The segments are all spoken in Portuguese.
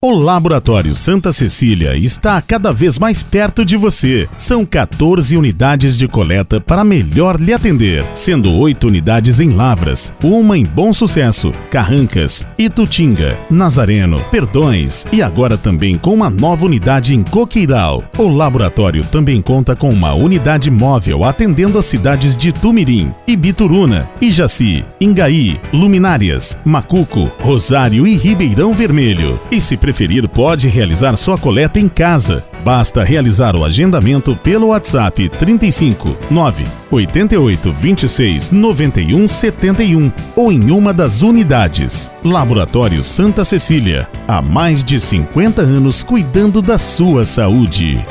O Laboratório Santa Cecília está cada vez mais perto de você. São 14 unidades de coleta para melhor lhe atender, sendo 8 unidades em Lavras, uma em Bom Sucesso, Carrancas, Itutinga, Nazareno, Perdões e agora também com uma nova unidade em Coqueiral. O laboratório também conta com uma unidade móvel atendendo as cidades de Tumirim, Ibituruna, Ijaci, Ingaí, Luminárias, Macuco, Rosário e Ribeirão Vermelho. E se preferir, pode realizar sua coleta em casa. Basta realizar o agendamento pelo WhatsApp 35 9 88 26 91 71 ou em uma das unidades. Laboratório Santa Cecília, há mais de 50 anos cuidando da sua saúde.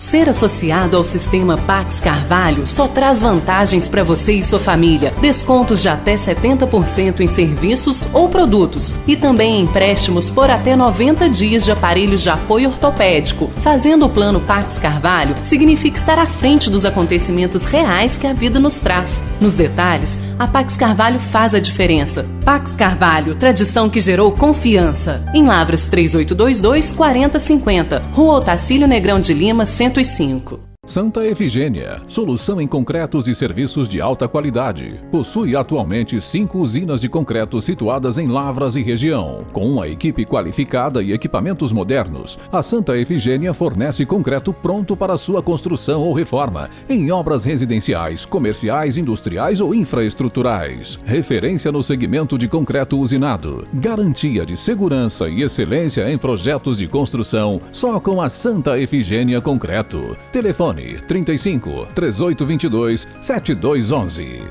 Ser associado ao sistema Pax Carvalho só traz vantagens para você e sua família. Descontos de até 70% em serviços ou produtos. E também empréstimos por até 90 dias de aparelhos de apoio ortopédico. Fazendo o plano Pax Carvalho significa estar à frente dos acontecimentos reais que a vida nos traz. Nos detalhes, a Pax Carvalho faz a diferença. Pax Carvalho, tradição que gerou confiança. Em Lavras 3822 4050, Rua Otacílio Negrão de Lima, 105. Santa Efigênia, solução em concretos e serviços de alta qualidade. Possui atualmente 5 usinas de concreto situadas em Lavras e região. Com uma equipe qualificada e equipamentos modernos, a Santa Efigênia fornece concreto pronto para sua construção ou reforma, em obras residenciais, comerciais, industriais ou infraestruturais. Referência no segmento de concreto usinado. Garantia de segurança e excelência em projetos de construção, só com a Santa Efigênia Concreto. Telefone 35 3822 7211.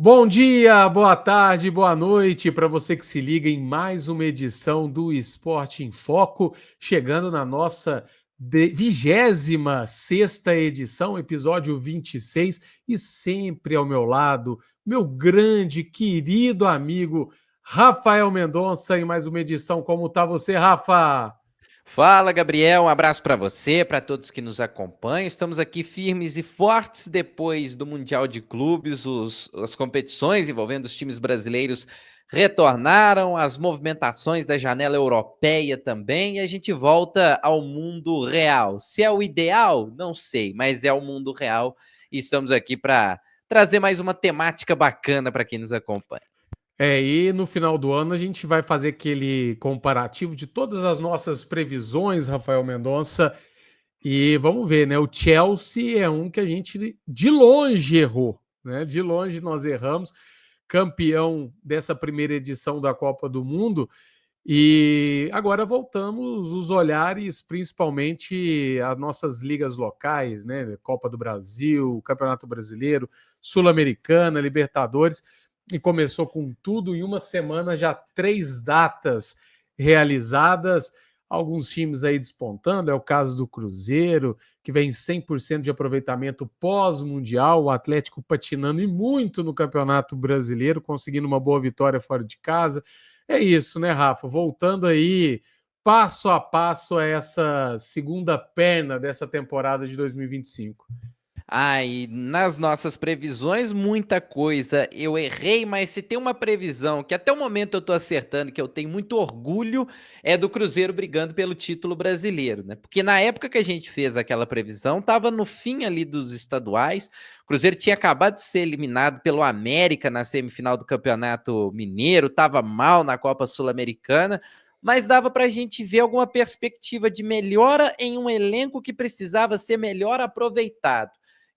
Bom dia, boa tarde, boa noite para você que se liga em mais uma edição do Esporte em Foco, chegando na nossa 26ª edição, episódio 26, e sempre ao meu lado, meu grande, querido amigo Rafael Mendonça, em mais uma edição. Como tá você, Rafa? Fala, Gabriel, um abraço para você, para todos que nos acompanham. Estamos aqui firmes e fortes depois do Mundial de Clubes. As competições envolvendo os times brasileiros retornaram, as movimentações da janela europeia também, e a gente volta ao mundo real. Se é o ideal, não sei, mas é o mundo real, e estamos aqui para trazer mais uma temática bacana para quem nos acompanha. E no final do ano a gente vai fazer aquele comparativo de todas as nossas previsões, Rafael Mendonça, e vamos ver, né? O Chelsea é um que a gente de longe errou, né? De longe nós erramos, campeão dessa primeira edição da Copa do Mundo, e agora voltamos os olhares principalmente às nossas ligas locais, né? Copa do Brasil, Campeonato Brasileiro, Sul-Americana, Libertadores. E começou com tudo em uma semana, já 3 datas realizadas, alguns times aí despontando, é o caso do Cruzeiro, que vem 100% de aproveitamento pós-mundial, o Atlético patinando e muito no Campeonato Brasileiro, conseguindo uma boa vitória fora de casa. É isso, né, Rafa? Voltando aí passo a passo a essa segunda perna dessa temporada de 2025. E nas nossas previsões, muita coisa eu errei, mas se tem uma previsão que até o momento eu tô acertando, que eu tenho muito orgulho, é do Cruzeiro brigando pelo título brasileiro, né? Porque na época que a gente fez aquela previsão, tava no fim ali dos estaduais, o Cruzeiro tinha acabado de ser eliminado pelo América na semifinal do Campeonato Mineiro, tava mal na Copa Sul-Americana, mas dava pra gente ver alguma perspectiva de melhora em um elenco que precisava ser melhor aproveitado.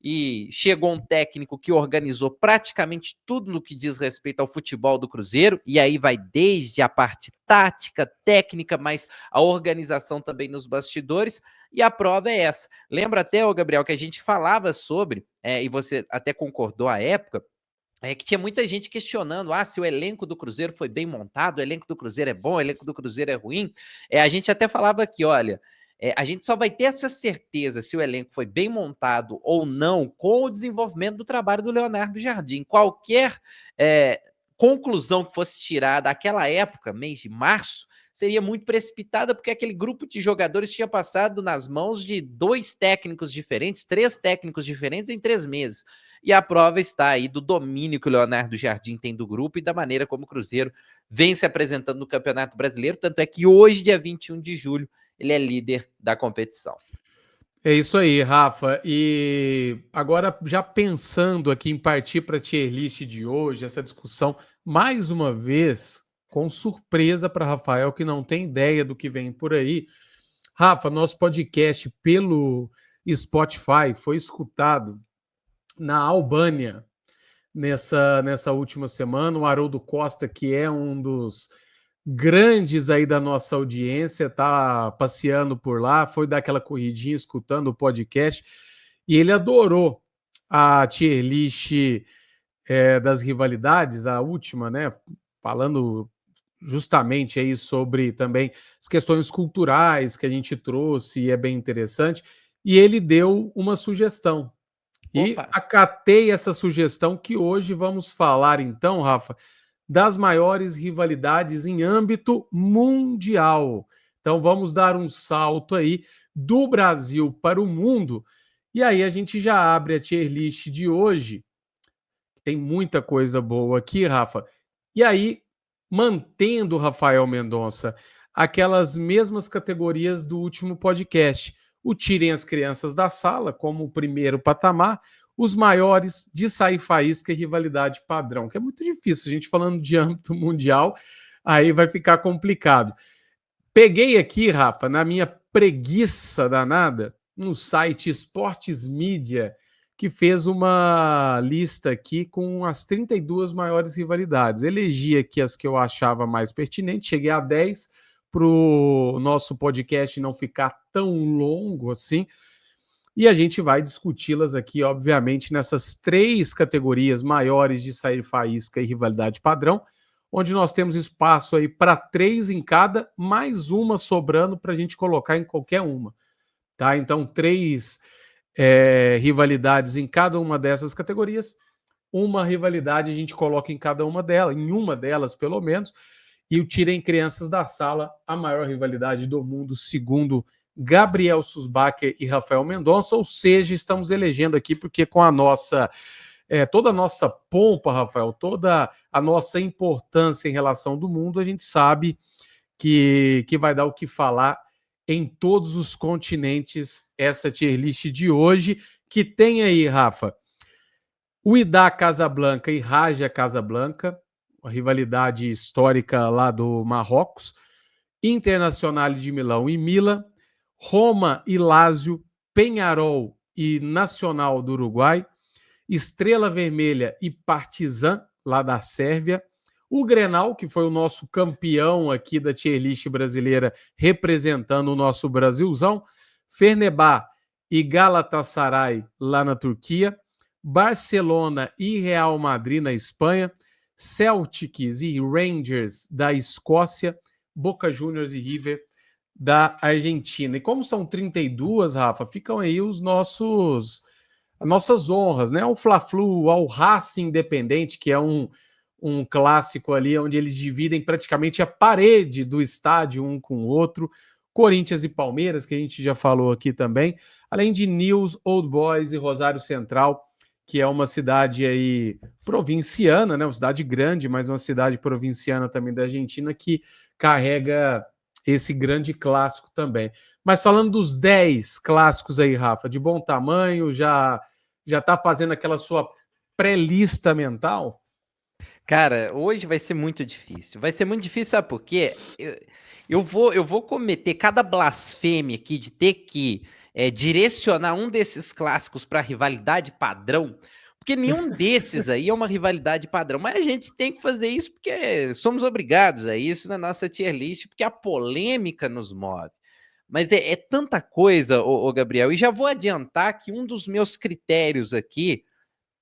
E chegou um técnico que organizou praticamente tudo no que diz respeito ao futebol do Cruzeiro, e aí vai desde a parte tática, técnica, mas a organização também nos bastidores, e a prova é essa. Lembra até, Gabriel, que a gente falava sobre, e você até concordou à época, que tinha muita gente questionando se o elenco do Cruzeiro foi bem montado, o elenco do Cruzeiro é bom, o elenco do Cruzeiro é ruim. A gente até falava aqui, olha, a gente só vai ter essa certeza se o elenco foi bem montado ou não com o desenvolvimento do trabalho do Leonardo Jardim. Qualquer conclusão que fosse tirada daquela época, mês de março, seria muito precipitada, porque aquele grupo de jogadores tinha passado nas mãos de 2 técnicos diferentes, 3 técnicos diferentes em 3 meses. E a prova está aí do domínio que o Leonardo Jardim tem do grupo e da maneira como o Cruzeiro vem se apresentando no Campeonato Brasileiro, tanto é que hoje, dia 21 de julho, ele é líder da competição. É isso aí, Rafa. E agora, já pensando aqui em partir para a tier list de hoje, essa discussão, mais uma vez, com surpresa para Rafael, que não tem ideia do que vem por aí. Rafa, nosso podcast pelo Spotify foi escutado na Albânia nessa última semana. O Haroldo Costa, que é um dos grandes aí da nossa audiência, tá passeando por lá, foi dar aquela corridinha escutando o podcast e ele adorou a tier list das rivalidades, a última, né? Falando justamente aí sobre também as questões culturais que a gente trouxe e é bem interessante. E ele deu uma sugestão. E acatei essa sugestão que hoje vamos falar então, Rafa, das maiores rivalidades em âmbito mundial. Então vamos dar um salto aí do Brasil para o mundo e aí a gente já abre a tier list de hoje. Tem muita coisa boa aqui, Rafa. E aí, mantendo, Rafael Mendonça, aquelas mesmas categorias do último podcast. O Tirem as Crianças da Sala, como o primeiro patamar, os maiores de sair faísca e rivalidade padrão, que é muito difícil, a gente falando de âmbito mundial, aí vai ficar complicado. Peguei aqui, Rafa, na minha preguiça danada, no site Esportes Mídia, que fez uma lista aqui com as 32 maiores rivalidades. Elegi aqui as que eu achava mais pertinentes, cheguei a 10 para o nosso podcast não ficar tão longo assim. E a gente vai discuti-las aqui, obviamente, nessas 3 categorias maiores de sair faísca e rivalidade padrão, onde nós temos espaço aí para 3 em cada, mais uma sobrando para a gente colocar em qualquer uma. Tá? Então, 3 rivalidades em cada uma dessas categorias, uma rivalidade a gente coloca em cada uma delas, em uma delas pelo menos, e o Tirem Crianças da Sala, a maior rivalidade do mundo, segundo Gabriel Susbacher e Rafael Mendonça, ou seja, estamos elegendo aqui porque com a nossa toda a nossa pompa, Rafael, toda a nossa importância em relação do mundo, a gente sabe que vai dar o que falar em todos os continentes essa tier list de hoje, que tem aí, Rafa, o Wydad Casablanca e Raja Casablanca, a rivalidade histórica lá do Marrocos, Internacional de Milão e Milan, Roma e Lazio, Peñarol e Nacional do Uruguai, Estrela Vermelha e Partizan, lá da Sérvia, o Grenal, que foi o nosso campeão aqui da tier list brasileira, representando o nosso Brasilzão, Fenerbahçe e Galatasaray, lá na Turquia, Barcelona e Real Madrid, na Espanha, Celtics e Rangers, da Escócia, Boca Juniors e River, da Argentina. E como são 32, Rafa, ficam aí as nossas honras, né? O Fla-Flu, ao Racing Independente, que é um clássico ali, onde eles dividem praticamente a parede do estádio um com o outro, Corinthians e Palmeiras, que a gente já falou aqui também, além de Nils, Old Boys e Rosário Central, que é uma cidade aí provinciana, né? Uma cidade grande, mas uma cidade provinciana também da Argentina, que carrega esse grande clássico também. Mas falando dos 10 clássicos aí, Rafa, de bom tamanho, já tá fazendo aquela sua pré-lista mental? Cara, hoje vai ser muito difícil. Vai ser muito difícil, sabe por quê? Eu vou cometer cada blasfêmia aqui de ter que direcionar um desses clássicos para rivalidade padrão, porque nenhum desses aí é uma rivalidade padrão. Mas a gente tem que fazer isso porque somos obrigados a isso na nossa tier list, porque a polêmica nos move. Mas é tanta coisa, ô Gabriel, e já vou adiantar que um dos meus critérios aqui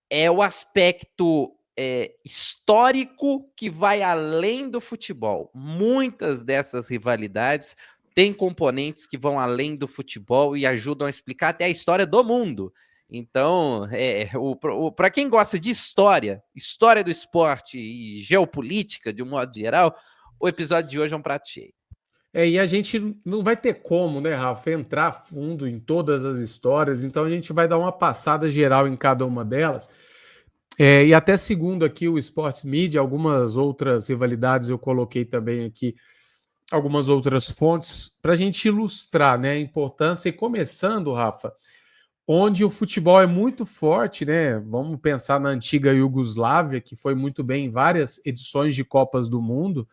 é o aspecto histórico que vai além do futebol. Muitas dessas rivalidades têm componentes que vão além do futebol e ajudam a explicar até a história do mundo. Então, para quem gosta de história do esporte e geopolítica, de um modo geral, o episódio de hoje é um prato cheio. E a gente não vai ter como, né, Rafa, entrar fundo em todas as histórias, então a gente vai dar uma passada geral em cada uma delas. E até segundo aqui o Sports Media, algumas outras rivalidades eu coloquei também aqui, algumas outras fontes, para a gente ilustrar, né, a importância. E começando, Rafa, onde o futebol é muito forte, né? Vamos pensar na antiga Iugoslávia, que foi muito bem em várias edições de Copas do Mundo,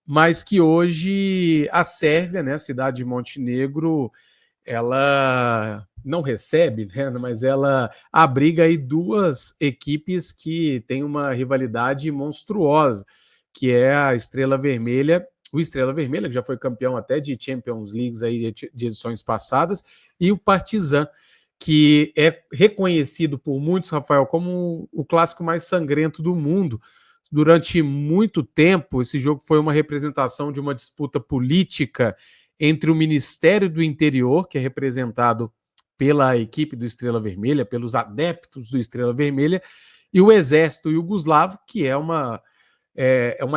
mas que hoje a Sérvia, né, a cidade de Montenegro, ela não recebe, né, mas ela abriga aí duas equipes que têm uma rivalidade monstruosa, que é a Estrela Vermelha, o Estrela Vermelha, que já foi campeão até de Champions Leagues aí de edições passadas, e o Partizan, que é reconhecido por muitos, Rafael, como o clássico mais sangrento do mundo. Durante muito tempo, esse jogo foi uma representação de uma disputa política entre o Ministério do Interior, que é representado pela equipe do Estrela Vermelha, pelos adeptos do Estrela Vermelha, e o Exército Iugoslavo, que é uma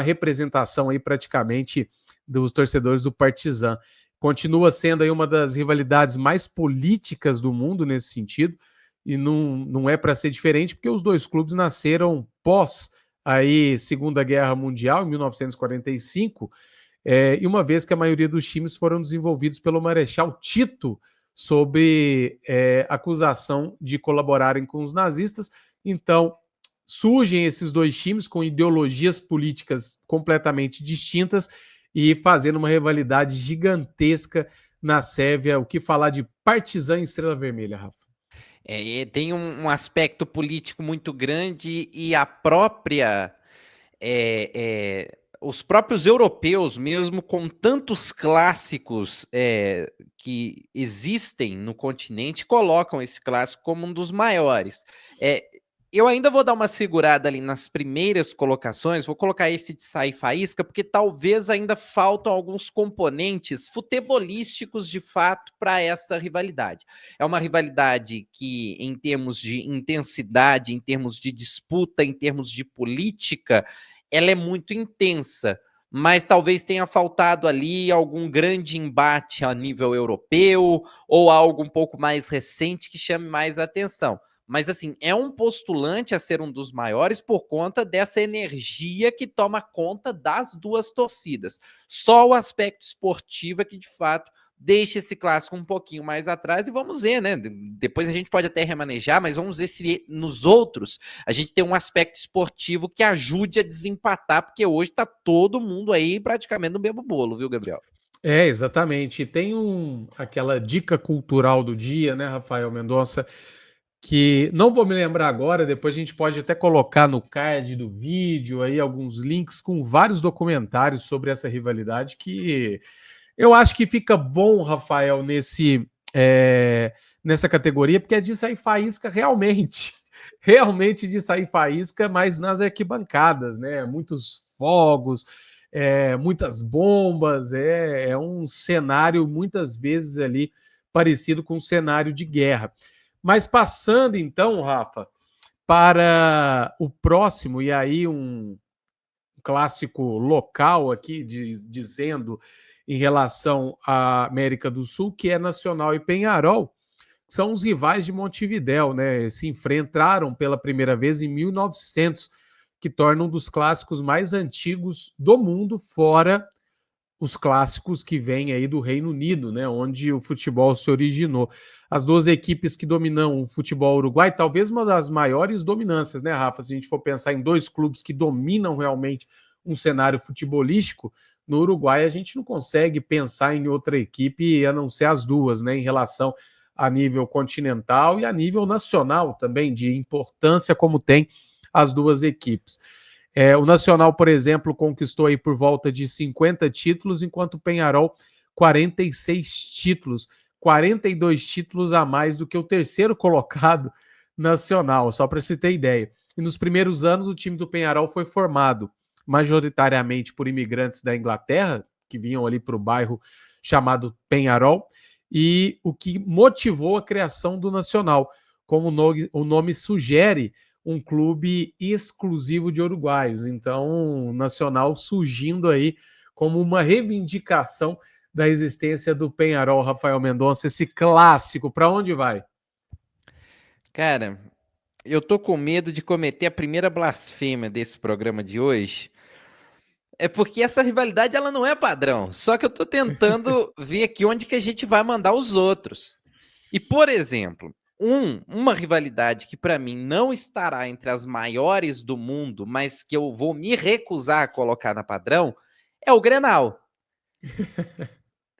representação aí praticamente dos torcedores do Partizan. Continua sendo aí uma das rivalidades mais políticas do mundo nesse sentido, e não é para ser diferente, porque os dois clubes nasceram pós aí Segunda Guerra Mundial, em 1945, e uma vez que a maioria dos times foram desenvolvidos pelo Marechal Tito sob acusação de colaborarem com os nazistas. Então, surgem esses dois times com ideologias políticas completamente distintas e fazendo uma rivalidade gigantesca na Sérvia. O que falar de Partizan e Estrela Vermelha, Rafa? Tem um aspecto político muito grande e a própria... os próprios europeus, mesmo com tantos clássicos que existem no continente, colocam esse clássico como um dos maiores. Eu ainda vou dar uma segurada ali nas primeiras colocações, vou colocar esse de sair faísca, porque talvez ainda faltam alguns componentes futebolísticos de fato para essa rivalidade. É uma rivalidade que, em termos de intensidade, em termos de disputa, em termos de política, ela é muito intensa, mas talvez tenha faltado ali algum grande embate a nível europeu ou algo um pouco mais recente que chame mais atenção. Mas, assim, é um postulante a ser um dos maiores por conta dessa energia que toma conta das duas torcidas. Só o aspecto esportivo é que, de fato, deixa esse clássico um pouquinho mais atrás e vamos ver, né? Depois a gente pode até remanejar, mas vamos ver se nos outros a gente tem um aspecto esportivo que ajude a desempatar, porque hoje tá todo mundo aí praticamente no mesmo bolo, viu, Gabriel? Exatamente. E tem aquela dica cultural do dia, né, Rafael Mendonça, que não vou me lembrar agora, depois a gente pode até colocar no card do vídeo aí alguns links com vários documentários sobre essa rivalidade que eu acho que fica bom, Rafael, nessa categoria, porque é de sair faísca realmente. Realmente de sair faísca, mas nas arquibancadas, né? Muitos fogos, muitas bombas, é um cenário muitas vezes ali parecido com um cenário de guerra. Mas passando então, Rafa, para o próximo, e aí um clássico local aqui, dizendo em relação à América do Sul, que é Nacional e Peñarol, são os rivais de Montevidéu, né? Se enfrentaram pela primeira vez em 1900, que torna um dos clássicos mais antigos do mundo, fora os clássicos que vêm aí do Reino Unido, né, onde o futebol se originou. As duas equipes que dominam o futebol uruguai, talvez uma das maiores dominâncias, né, Rafa? Se a gente for pensar em dois clubes que dominam realmente um cenário futebolístico, no Uruguai a gente não consegue pensar em outra equipe a não ser as duas, né, em relação a nível continental e a nível nacional também, de importância como tem as duas equipes. O Nacional, por exemplo, conquistou aí por volta de 50 títulos, enquanto o Peñarol 46 títulos, 42 títulos a mais do que o terceiro colocado nacional, só para você ter ideia. E nos primeiros anos o time do Peñarol foi formado majoritariamente por imigrantes da Inglaterra, que vinham ali para o bairro chamado Peñarol, e o que motivou a criação do Nacional. como o nome sugere, um clube exclusivo de uruguaios. Então, o Nacional surgindo aí como uma reivindicação da existência do Peñarol, Rafael Mendonça, esse clássico. Para onde vai? Cara, eu tô com medo de cometer a primeira blasfêmia desse programa de hoje. É porque essa rivalidade ela não é padrão. Só que eu tô tentando ver aqui onde que a gente vai mandar os outros. E, por exemplo, uma rivalidade que para mim não estará entre as maiores do mundo, mas que eu vou me recusar a colocar na padrão, é o Grenal.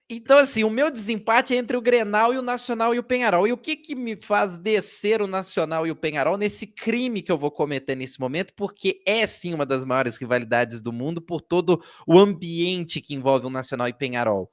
Então, assim, o meu desempate é entre o Grenal e o Nacional e o Peñarol. E o que me faz descer o Nacional e o Peñarol nesse crime que eu vou cometer nesse momento? Porque é, sim, uma das maiores rivalidades do mundo por todo o ambiente que envolve o Nacional e Peñarol.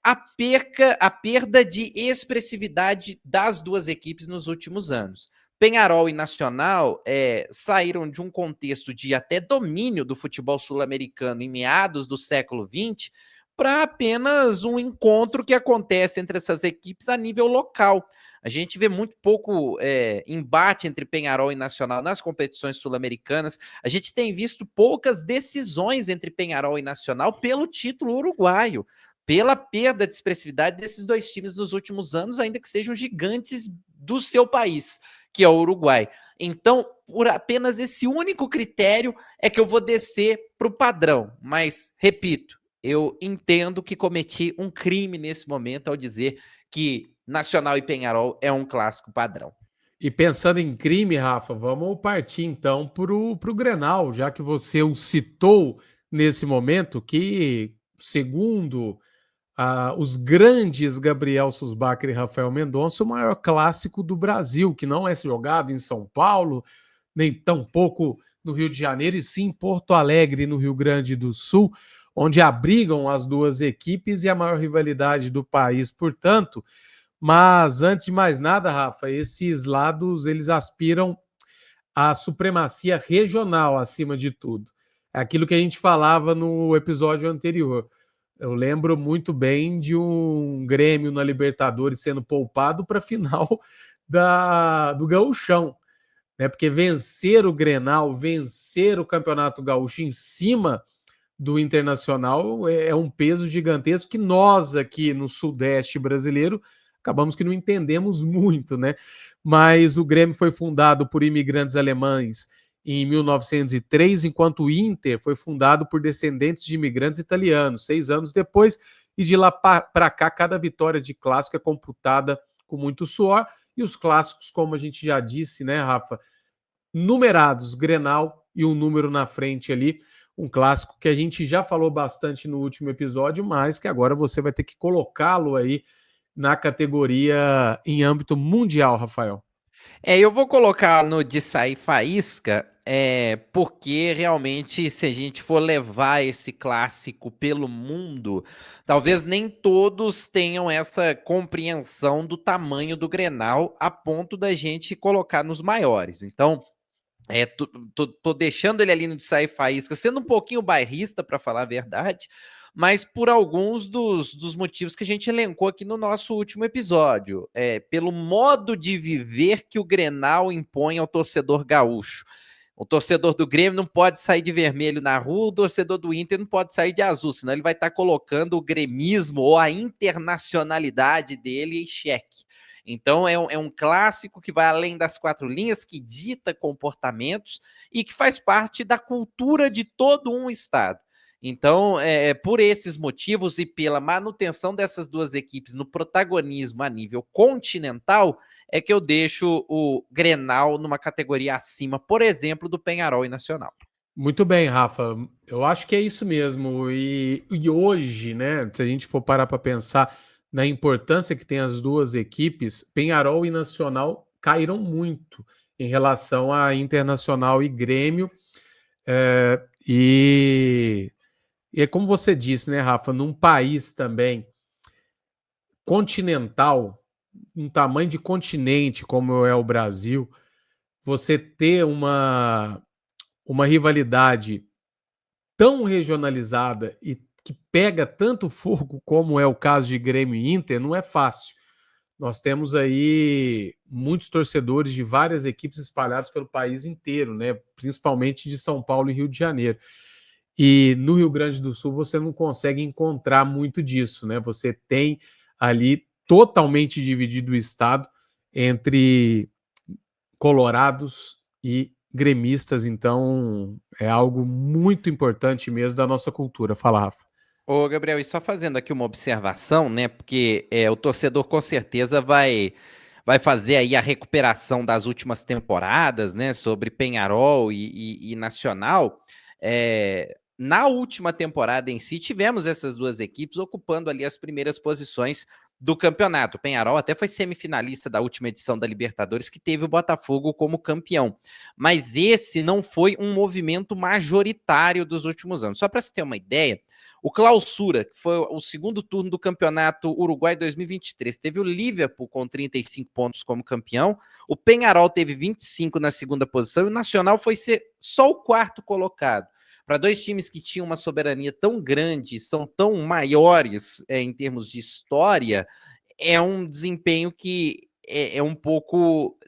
A perda de expressividade das duas equipes nos últimos anos. Peñarol e Nacional saíram de um contexto de até domínio do futebol sul-americano em meados do século XX para apenas um encontro que acontece entre essas equipes a nível local. A gente vê muito pouco embate entre Peñarol e Nacional nas competições sul-americanas. A gente tem visto poucas decisões entre Peñarol e Nacional pelo título uruguaio, pela perda de expressividade desses dois times nos últimos anos, ainda que sejam gigantes do seu país, que é o Uruguai. Então, por apenas esse único critério é que eu vou descer para o padrão. Mas, repito, eu entendo que cometi um crime nesse momento ao dizer que Nacional e Peñarol é um clássico padrão. E pensando em crime, Rafa, vamos partir então para o Grenal, já que você o citou nesse momento, que segundo os grandes Gabriel Susbacher e Rafael Mendonça, o maior clássico do Brasil, que não é jogado em São Paulo, nem tampouco no Rio de Janeiro, e sim em Porto Alegre, no Rio Grande do Sul, onde abrigam as duas equipes e a maior rivalidade do país, portanto. Mas, antes de mais nada, Rafa, esses lados, eles aspiram à supremacia regional acima de tudo. É aquilo que a gente falava no episódio anterior. Eu lembro muito bem de um Grêmio na Libertadores sendo poupado para a final do Gauchão, né? Porque vencer o Grenal, vencer o Campeonato Gaúcho em cima do Internacional é um peso gigantesco que nós aqui no Sudeste brasileiro acabamos que não entendemos muito, né? Mas o Grêmio foi fundado por imigrantes alemães em 1903, enquanto o Inter foi fundado por descendentes de imigrantes italianos, 6 anos depois, e de lá para cá, cada vitória de clássico é computada com muito suor, e os clássicos, como a gente já disse, né, Rafa, numerados, Grenal e um número na frente ali, um clássico que a gente já falou bastante no último episódio, mas que agora você vai ter que colocá-lo aí na categoria em âmbito mundial, Rafael. Eu vou colocar no de sair faísca, porque realmente, se a gente for levar esse clássico pelo mundo, talvez nem todos tenham essa compreensão do tamanho do Grenal a ponto da gente colocar nos maiores. Então, tô deixando ele ali no de sair faísca, sendo um pouquinho bairrista, para falar a verdade, mas por alguns dos motivos que a gente elencou aqui no nosso último episódio. Pelo modo de viver que o Grenal impõe ao torcedor gaúcho. O torcedor do Grêmio não pode sair de vermelho na rua, o torcedor do Inter não pode sair de azul, senão ele vai estar colocando o gremismo ou a internacionalidade dele em xeque. Então é um clássico que vai além das 4 linhas, que dita comportamentos e que faz parte da cultura de todo um estado. Então, por esses motivos e pela manutenção dessas duas equipes no protagonismo a nível continental, é que eu deixo o Grenal numa categoria acima, por exemplo, do Peñarol e Nacional. Muito bem, Rafa. Eu acho que é isso mesmo. E hoje, né, se a gente for parar para pensar na importância que tem as duas equipes, Peñarol e Nacional caíram muito em relação a Internacional e Grêmio. E é como você disse, né, Rafa, num país também continental, um tamanho de continente como é o Brasil, você ter uma rivalidade tão regionalizada e que pega tanto fogo como é o caso de Grêmio e Inter, não é fácil. nós temos aí muitos torcedores de várias equipes espalhados pelo país inteiro, né? Principalmente de São Paulo e Rio de Janeiro. E no Rio Grande do Sul você não consegue encontrar muito disso, né? Você tem ali totalmente dividido o estado entre colorados e gremistas, então é algo muito importante mesmo da nossa cultura. Fala, Rafa. Ô, Gabriel, e só fazendo aqui uma observação, né? Porque o torcedor com certeza vai fazer aí a recuperação das últimas temporadas, né? Sobre Penharol e Nacional. Na última temporada em si, tivemos essas duas equipes ocupando ali as primeiras posições do campeonato. O Penharol até foi semifinalista da última edição da Libertadores, que teve o Botafogo como campeão. Mas esse não foi um movimento majoritário dos últimos anos. Só para você ter uma ideia, o Clausura, que foi o segundo turno do Campeonato Uruguai 2023, teve o Liverpool com 35 pontos como campeão, o Penharol teve 25 na segunda posição e o Nacional foi ser só o quarto colocado. Para dois times que tinham uma soberania tão grande, são tão maiores em termos de história, é um desempenho que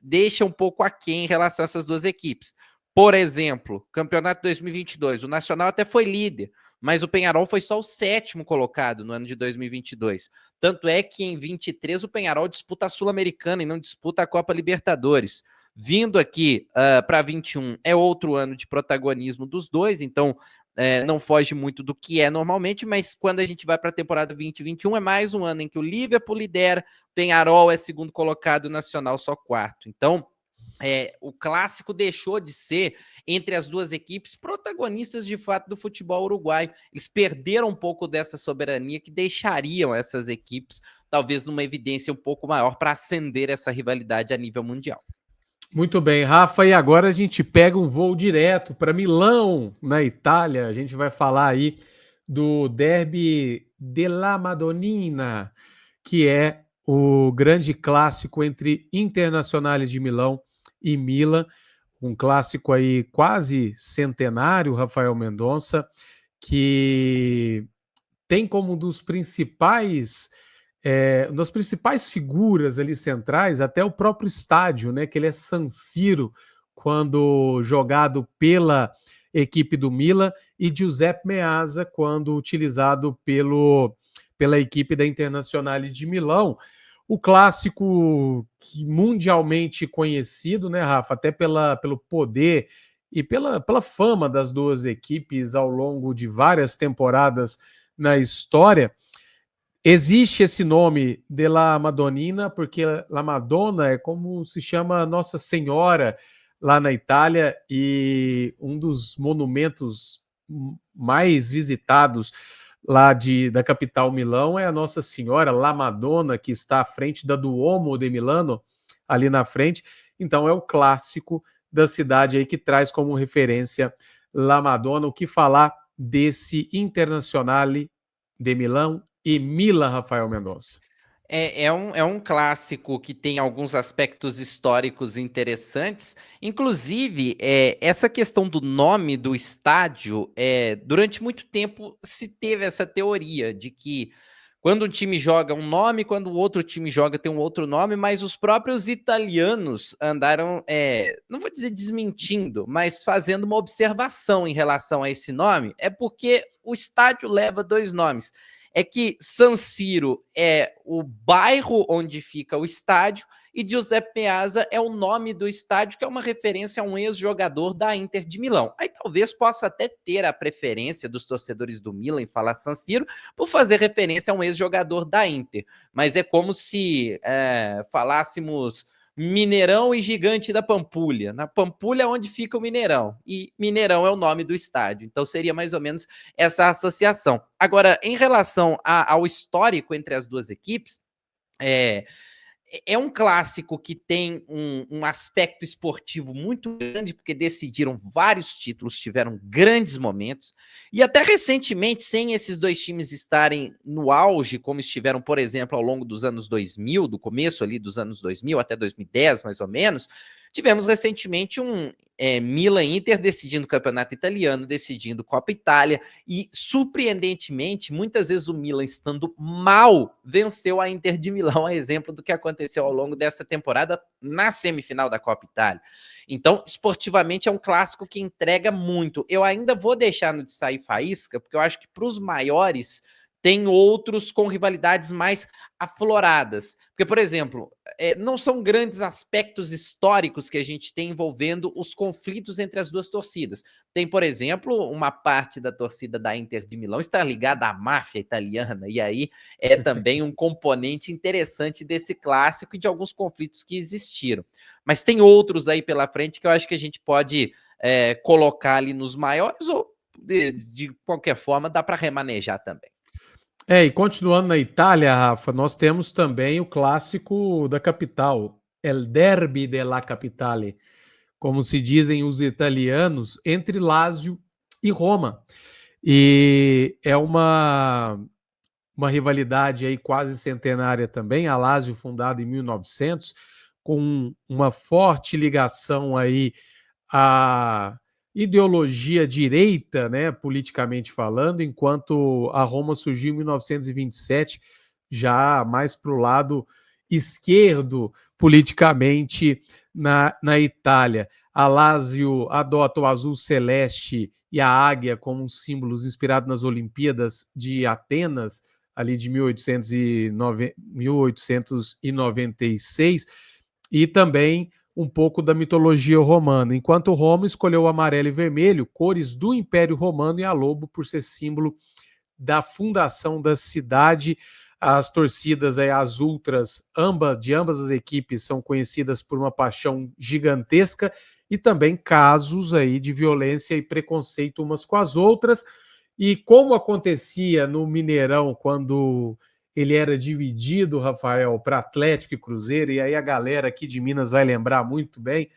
deixa um pouco aquém em relação a essas duas equipes. Por exemplo, Campeonato 2022, o Nacional até foi líder, mas o Penharol foi só o sétimo colocado no ano de 2022. Tanto é que em 23 o Penharol disputa a Sul-Americana e não disputa a Copa Libertadores. Vindo aqui para 21 é outro ano de protagonismo dos dois, então não foge muito do que é normalmente, mas quando a gente vai para a temporada 2021 é mais um ano em que o Liverpool lidera, o Penharol é segundo colocado, o Nacional só quarto. Então, o clássico deixou de ser, entre as duas equipes, protagonistas de fato do futebol uruguaio. Eles perderam um pouco dessa soberania que deixariam essas equipes talvez numa evidência um pouco maior para acender essa rivalidade a nível mundial. Muito bem, Rafa, e agora a gente pega um voo direto para Milão, na Itália. A gente vai falar aí do Derby della Madonnina, que é o grande clássico entre Internazionale de Milão e Milan, um clássico aí quase centenário, Rafael Mendonça, que tem como um dos principais uma das principais figuras ali centrais, até o próprio estádio, né, que ele é San Siro, quando jogado pela equipe do Milan, e Giuseppe Meazza, quando utilizado pela equipe da Internazionale de Milão. O clássico mundialmente conhecido, né, Rafa, até pelo poder e pela fama das duas equipes ao longo de várias temporadas na história. Existe esse nome de La Madonnina, porque La Madonna é como se chama Nossa Senhora lá na Itália, e um dos monumentos mais visitados lá da capital Milão é a Nossa Senhora La Madonna, que está à frente da Duomo de Milano, ali na frente. Então é o clássico da cidade aí que traz como referência La Madonna. O que falar desse Internazionale de Milão e Milan, Rafael Mendonça? É um clássico que tem alguns aspectos históricos interessantes. Inclusive, essa questão do nome do estádio, durante muito tempo se teve essa teoria de que quando um time joga um nome, quando o outro time joga tem um outro nome, mas os próprios italianos andaram, não vou dizer desmentindo, mas fazendo uma observação em relação a esse nome, porque o estádio leva dois nomes. É que San Siro é o bairro onde fica o estádio e Giuseppe Meazza é o nome do estádio, que é uma referência a um ex-jogador da Inter de Milão. Aí talvez possa até ter a preferência dos torcedores do Milan em falar San Siro por fazer referência a um ex-jogador da Inter, mas é como se falássemos Mineirão e Gigante da Pampulha. Na Pampulha é onde fica o Mineirão, e Mineirão é o nome do estádio. Então seria mais ou menos essa associação. Agora, em relação ao histórico entre as duas equipes, é um clássico que tem um aspecto esportivo muito grande, porque decidiram vários títulos, tiveram grandes momentos, e até recentemente, sem esses dois times estarem no auge, como estiveram, por exemplo, ao longo dos anos 2000, do começo ali dos anos 2000 até 2010, mais ou menos, tivemos recentemente Milan e Inter decidindo o Campeonato Italiano, decidindo Copa Itália, e surpreendentemente, muitas vezes o Milan, estando mal, venceu a Inter de Milão, a exemplo do que aconteceu ao longo dessa temporada na semifinal da Copa Itália. Então, esportivamente, é um clássico que entrega muito. Eu ainda vou deixar no de sair faísca, porque eu acho que para os maiores tem outros com rivalidades mais afloradas. Porque, por exemplo, não são grandes aspectos históricos que a gente tem envolvendo os conflitos entre as duas torcidas. Tem, por exemplo, uma parte da torcida da Inter de Milão está ligada à máfia italiana, e aí é também um componente interessante desse clássico e de alguns conflitos que existiram. Mas tem outros aí pela frente que eu acho que a gente pode colocar ali nos maiores, ou de qualquer forma dá para remanejar também. E continuando na Itália, Rafa, nós temos também o clássico da capital, El Derby della Capitale, como se dizem os italianos, entre Lazio e Roma. E é uma rivalidade aí quase centenária também, a Lazio fundada em 1900, com uma forte ligação aí à ideologia direita, né, politicamente falando, enquanto a Roma surgiu em 1927, já mais para o lado esquerdo politicamente na Itália. A Lazio adota o azul celeste e a águia como símbolos inspirados nas Olimpíadas de Atenas, ali de 1896, e também um pouco da mitologia romana, enquanto Roma escolheu o amarelo e vermelho, cores do Império Romano, e a lobo por ser símbolo da fundação da cidade. As torcidas, as ultras, de ambas as equipes, são conhecidas por uma paixão gigantesca e também casos aí de violência e preconceito umas com as outras. E como acontecia no Mineirão, quando ele era dividido, Rafael, para Atlético e Cruzeiro, e aí a galera aqui de Minas vai lembrar muito bem,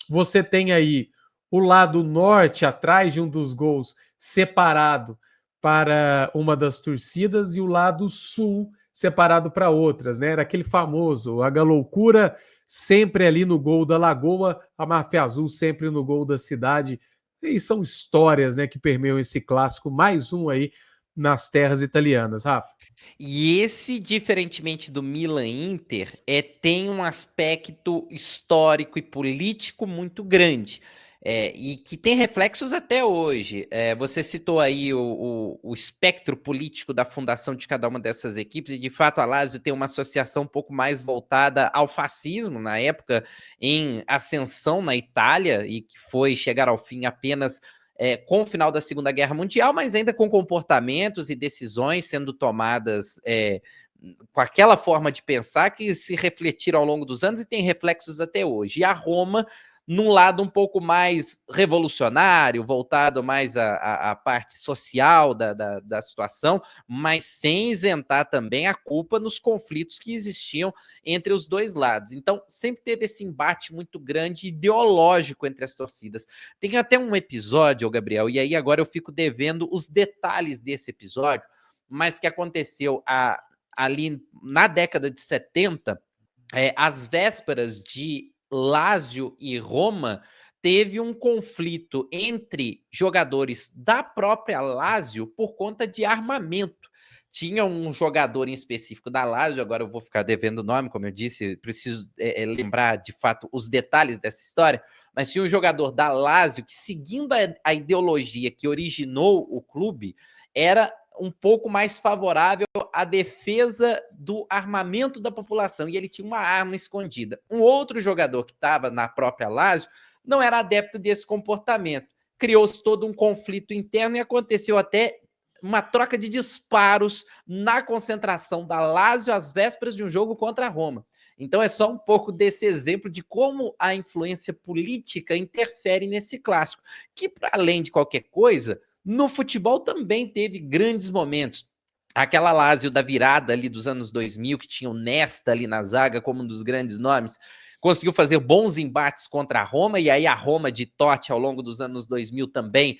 você tem aí o lado norte, atrás de um dos gols, separado para uma das torcidas, e o lado sul separado para outras, né? Era aquele famoso, a Galoucura sempre ali no gol da Lagoa, a Máfia Azul sempre no gol da cidade. E são histórias, né, que permeiam esse clássico, mais um aí nas terras italianas, Rafa. E esse, diferentemente do Milan Inter, tem um aspecto histórico e político muito grande. E que tem reflexos até hoje. Você citou aí o espectro político da fundação de cada uma dessas equipes, e de fato a Lazio tem uma associação um pouco mais voltada ao fascismo, na época em ascensão na Itália, e que foi chegar ao fim apenas com o final da Segunda Guerra Mundial, mas ainda com comportamentos e decisões sendo tomadas com aquela forma de pensar que se refletiram ao longo dos anos e tem reflexos até hoje. E a Roma, num lado um pouco mais revolucionário, voltado mais à parte social da situação, mas sem isentar também a culpa nos conflitos que existiam entre os dois lados. Então, sempre teve esse embate muito grande ideológico entre as torcidas. Tem até um episódio, Gabriel, e aí agora eu fico devendo os detalhes desse episódio, mas que aconteceu ali na década de 70, às vésperas de Lazio e Roma, teve um conflito entre jogadores da própria Lazio por conta de armamento. Tinha um jogador em específico da Lazio, agora eu vou ficar devendo o nome, como eu disse, preciso lembrar de fato os detalhes dessa história, mas tinha um jogador da Lazio que, seguindo a ideologia que originou o clube, era um pouco mais favorável à defesa do armamento da população, e ele tinha uma arma escondida. Um outro jogador que estava na própria Lazio não era adepto desse comportamento. Criou-se todo um conflito interno e aconteceu até uma troca de disparos na concentração da Lazio às vésperas de um jogo contra a Roma. Então é só um pouco desse exemplo de como a influência política interfere nesse clássico, que, para além de qualquer coisa, no futebol também teve grandes momentos. Aquela Lazio da virada ali dos anos 2000, que tinha o Nesta ali na zaga como um dos grandes nomes, conseguiu fazer bons embates contra a Roma, e aí a Roma de Totti ao longo dos anos 2000 também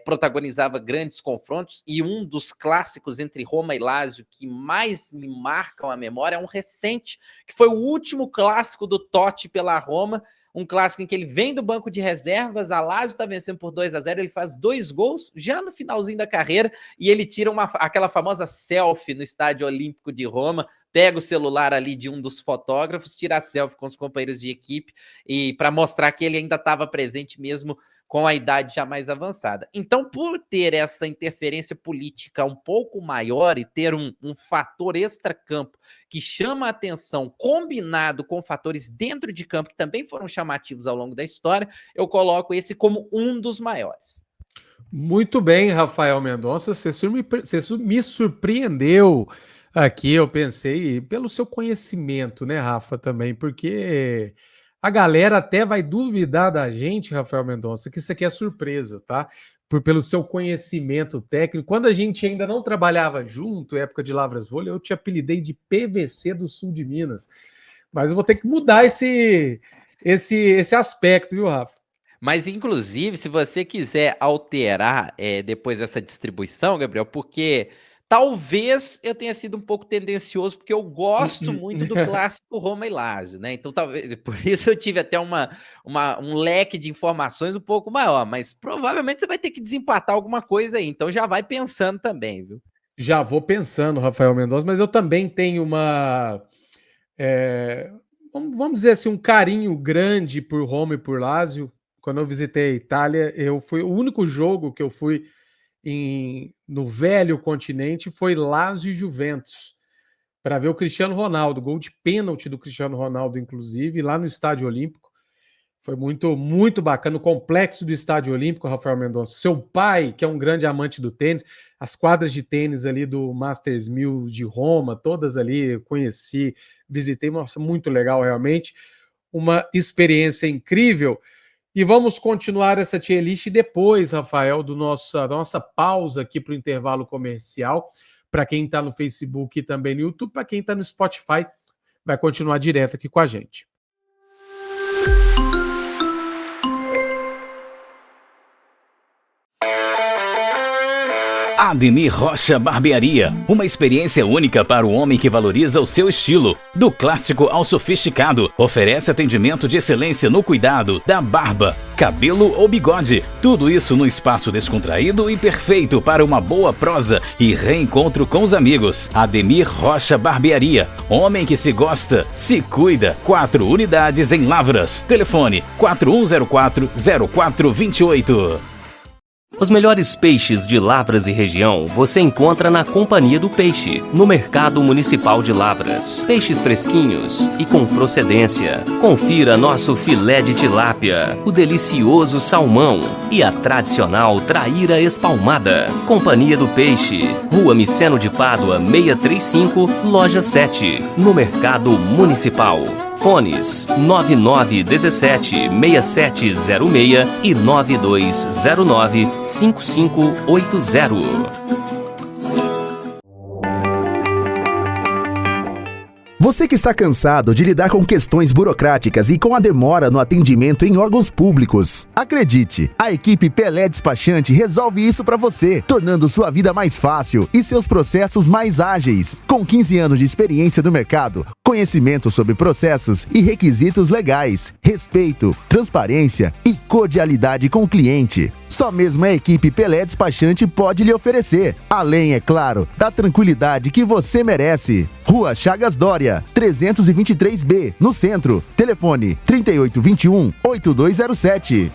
protagonizava grandes confrontos, e um dos clássicos entre Roma e Lazio que mais me marcam a memória é um recente, que foi o último clássico do Totti pela Roma, um clássico em que ele vem do banco de reservas, a Lazio tá vencendo por 2-0, ele faz 2 gols já no finalzinho da carreira e ele tira aquela famosa selfie no Estádio Olímpico de Roma, pega o celular ali de um dos fotógrafos, tira a selfie com os companheiros de equipe e para mostrar que ele ainda estava presente mesmo com a idade já mais avançada. Então, por ter essa interferência política um pouco maior e ter um fator extracampo que chama a atenção, combinado com fatores dentro de campo que também foram chamativos ao longo da história, eu coloco esse como um dos maiores. Muito bem, Rafael Mendonça, você me surpreendeu aqui, eu pensei, pelo seu conhecimento, né, Rafa, também, porque a galera até vai duvidar da gente, Rafael Mendonça, que isso aqui é surpresa, tá? Pelo seu conhecimento técnico. Quando a gente ainda não trabalhava junto, época de Lavras Vôlei, eu te apelidei de PVC do Sul de Minas. Mas eu vou ter que mudar esse aspecto, viu, Rafa? Mas, inclusive, se você quiser alterar depois essa distribuição, Gabriel, porque talvez eu tenha sido um pouco tendencioso, porque eu gosto muito do clássico Roma e Lazio, né? Então, talvez por isso eu tive até um leque de informações um pouco maior, mas provavelmente você vai ter que desempatar alguma coisa aí, então já vai pensando também, viu? Já vou pensando, Rafael Mendonça, mas eu também tenho vamos dizer assim, um carinho grande por Roma e por Lazio. Quando eu visitei a Itália, o único jogo que eu fui no velho continente foi Lazio e Juventus, para ver o Cristiano Ronaldo, gol de pênalti do Cristiano Ronaldo, inclusive, lá no Estádio Olímpico. Foi muito, muito bacana. O complexo do Estádio Olímpico, Rafael Mendonça. Seu pai, que é um grande amante do tênis, as quadras de tênis ali do Masters 1000 de Roma, todas ali conheci, visitei. Nossa, muito legal, realmente. Uma experiência incrível. E vamos continuar essa tier list depois, Rafael, da nossa pausa aqui para o intervalo comercial. Para quem está no Facebook e também no YouTube, para quem está no Spotify, vai continuar direto aqui com a gente. Ademir Rocha Barbearia, uma experiência única para o homem que valoriza o seu estilo. Do clássico ao sofisticado, oferece atendimento de excelência no cuidado da barba, cabelo ou bigode. Tudo isso num espaço descontraído e perfeito para uma boa prosa e reencontro com os amigos. Ademir Rocha Barbearia, homem que se gosta, se cuida. 4 unidades em Lavras. Telefone 4104-0428. Os melhores peixes de Lavras e região você encontra na Companhia do Peixe, no Mercado Municipal de Lavras. Peixes fresquinhos e com procedência. Confira nosso filé de tilápia, o delicioso salmão e a tradicional traíra espalmada. Companhia do Peixe, Rua Miceno de Pádua, 635, Loja 7, no Mercado Municipal. Fones 9917-6706 e 9209-5580. Você que está cansado de lidar com questões burocráticas e com a demora no atendimento em órgãos públicos, acredite, a equipe Pelé Despachante resolve isso para você, tornando sua vida mais fácil e seus processos mais ágeis. Com 15 anos de experiência no mercado, conhecimento sobre processos e requisitos legais, respeito, transparência e cordialidade com o cliente. Só mesmo a equipe Pelé Despachante pode lhe oferecer, além, é claro, da tranquilidade que você merece. Rua Chagas Dória, 323B, no centro. Telefone 3821-8207.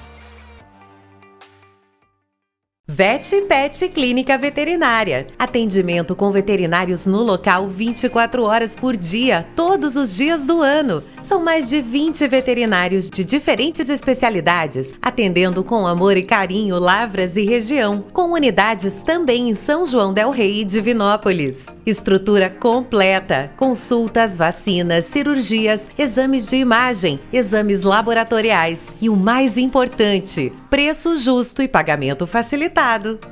Vet Pet Clínica Veterinária. Atendimento com veterinários no local 24 horas por dia, todos os dias do ano. São mais de 20 veterinários de diferentes especialidades, atendendo com amor e carinho Lavras e região, com unidades também em São João del Rei e Divinópolis. Estrutura completa, consultas, vacinas, cirurgias, exames de imagem, exames laboratoriais e o mais importante, preço justo e pagamento facilitado.